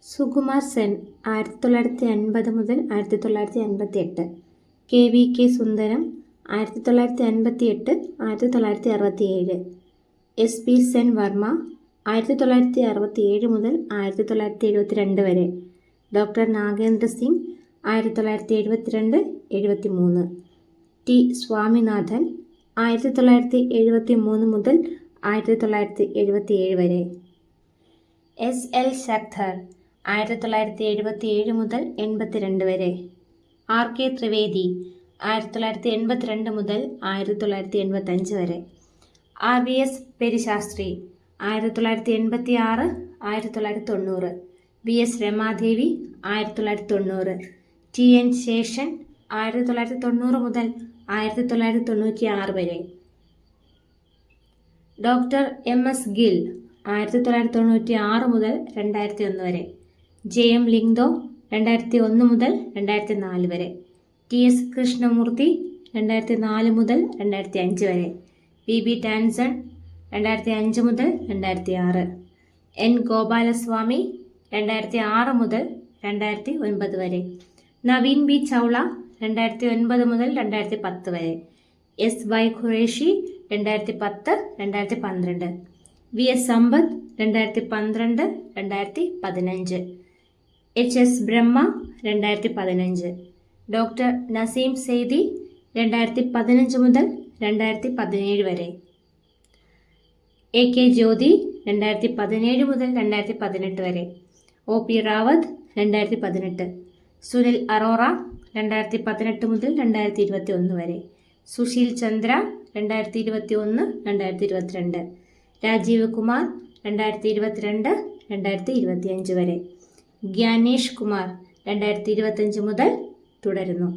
സുകുമാർ സെൻ 1950 മുതൽ 1958, KVK സുന്ദരം 1958 1967, SP Sen Varma 1967 മുതൽ 1972 വരെ, ഡോക്ടർ നാഗേന്ദ്ര സിംഗ് 1972-73, T സ്വാമിനാഥൻ 1973 മുതൽ 1977 വരെ, SL ശക്തർ 1977 മുതൽ 82 വരെ, RK ത്രിവേദി 1982 മുതൽ 1985 വരെ, RVS പെരിശാസ്ത്രി 1986 1990, VS Ramadevi 1990, TN Seshan 1990 മുതൽ 1996 വരെ, ഡോക്ടർ MS ഗിൽ 1996 മുതൽ 2001 വരെ, JM ലിംഗ്ദോ 2001 മുതൽ 2004 വരെ, TS കൃഷ്ണമൂർത്തി 2004 മുതൽ 2005 വരെ, BB ടാൻസൺ 2005 മുതൽ 2006, N ഗോപാലസ്വാമി 2006 മുതൽ 2009 വരെ, നവീൻ B ചൗള 2009 മുതൽ 2010 വരെ, SY ഖുറേഷി 2010-2012, VS സമ്പത്ത് 2012-2015, HS ബ്രഹ്മ 2015, ഡോക്ടർ നസീം സെയ്ദി 2015 മുതൽ 2017 വരെ, AK ജ്യോതി 2017 മുതൽ 2018 വരെ, OP റാവത്ത് 2018, സുനിൽ അറോറ 2018 മുതൽ 2021 വരെ, സുശീൽ ചന്ദ്ര 2021-2022, രാജീവ് കുമാർ 2022-2025 വരെ, ഗ്യാനേഷ് കുമാർ 2025 മുതൽ തുടരുന്നു.